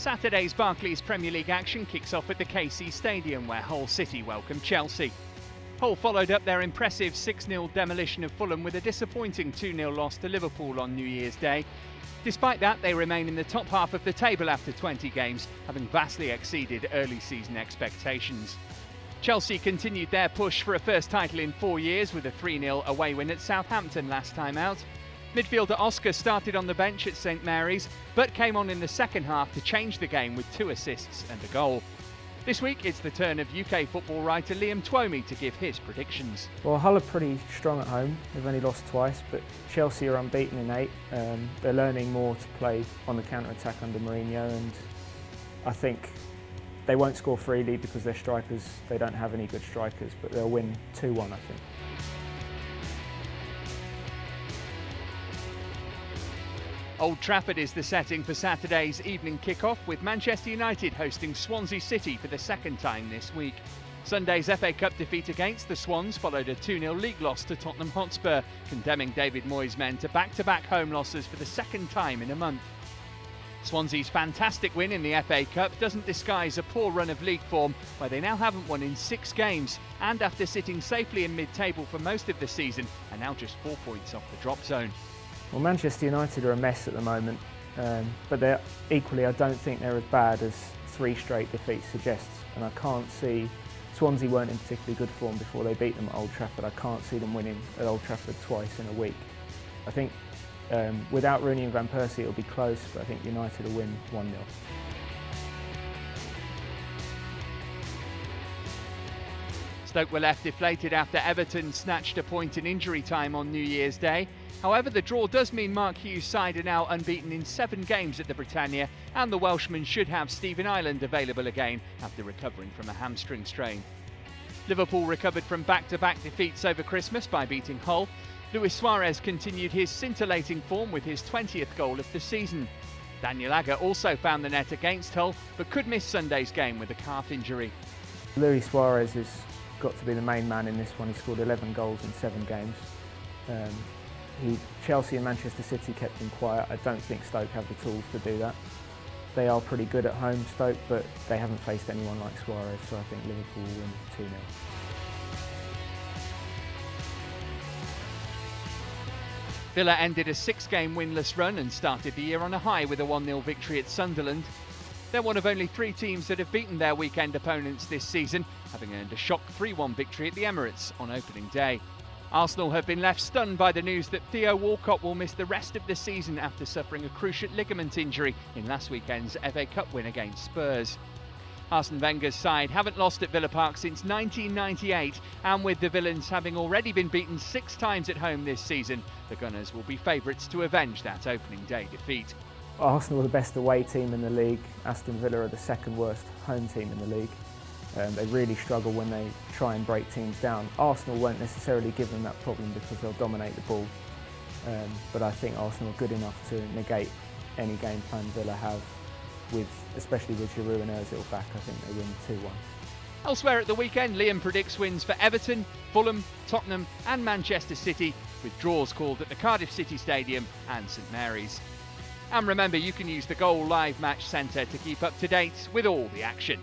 Saturday's Barclays Premier League action kicks off at the KC Stadium, where Hull City welcome Chelsea. Hull followed up their impressive 6-0 demolition of Fulham with a disappointing 2-0 loss to Liverpool on New Year's Day. Despite that, they remain in the top half of the table after 20 games, having vastly exceeded early season expectations. Chelsea continued their push for a first title in 4 years with a 3-0 away win at Southampton last time out. Midfielder Oscar started on the bench at St Mary's, but came on in the second half to change the game with 2 assists and a goal. This week it's the turn of UK football writer Liam Twomey to give his predictions. Well, Hull are pretty strong at home. They've only lost twice, but Chelsea are unbeaten in 8. They're learning more to play on the counter-attack under Mourinho, and I think they won't score freely because their strikers, they don't have any good strikers, but they'll win 2-1, I think. Old Trafford is the setting for Saturday's evening kick-off, with Manchester United hosting Swansea City for the second time this week. Sunday's FA Cup defeat against the Swans followed a 2-0 league loss to Tottenham Hotspur, condemning David Moyes' men to back-to-back home losses for the second time in a month. Swansea's fantastic win in the FA Cup doesn't disguise a poor run of league form, where they now haven't won in 6 games, and after sitting safely in mid-table for most of the season, are now just 4 points off the drop zone. Well, Manchester United are a mess at the moment, but they're equally, I don't think they're as bad as 3 straight defeats suggests, and I can't see, Swansea weren't in particularly good form before they beat them at Old Trafford. I can't see them winning at Old Trafford twice in a week. I think without Rooney and Van Persie it'll be close, but I think United will win 1-0. Stoke were left deflated after Everton snatched a point in injury time on New Year's Day. However, the draw does mean Mark Hughes' side are now unbeaten in 7 games at the Britannia, and the Welshman should have Stephen Ireland available again after recovering from a hamstring strain. Liverpool recovered from back-to-back defeats over Christmas by beating Hull. Luis Suarez continued his scintillating form with his 20th goal of the season. Daniel Agger also found the net against Hull, but could miss Sunday's game with a calf injury. Luis Suarez has got to be the main man in this one. He scored 11 goals in 7 games. Chelsea and Manchester City kept him quiet. I don't think Stoke have the tools to do that. They are pretty good at home, Stoke, but they haven't faced anyone like Suarez, so I think Liverpool will win 2-0. Villa ended a 6-game winless run and started the year on a high with a 1-0 victory at Sunderland. They're one of only 3 teams that have beaten their weekend opponents this season, having earned a shock 3-1 victory at the Emirates on opening day. Arsenal have been left stunned by the news that Theo Walcott will miss the rest of the season after suffering a cruciate ligament injury in last weekend's FA Cup win against Spurs. Arsene Wenger's side haven't lost at Villa Park since 1998, and with the Villains having already been beaten 6 times at home this season, the Gunners will be favourites to avenge that opening day defeat. Arsenal are the best away team in the league. Aston Villa are the 2nd worst home team in the league. They really struggle when they try and break teams down. Arsenal won't necessarily give them that problem because they'll dominate the ball. But I think Arsenal are good enough to negate any game plan Villa have, especially with Giroud and Ozil back. I think they win 2-1. Elsewhere at the weekend, Liam predicts wins for Everton, Fulham, Tottenham and Manchester City, with draws called at the Cardiff City Stadium and St Mary's. And remember, you can use the Goal Live Match Centre to keep up to date with all the action.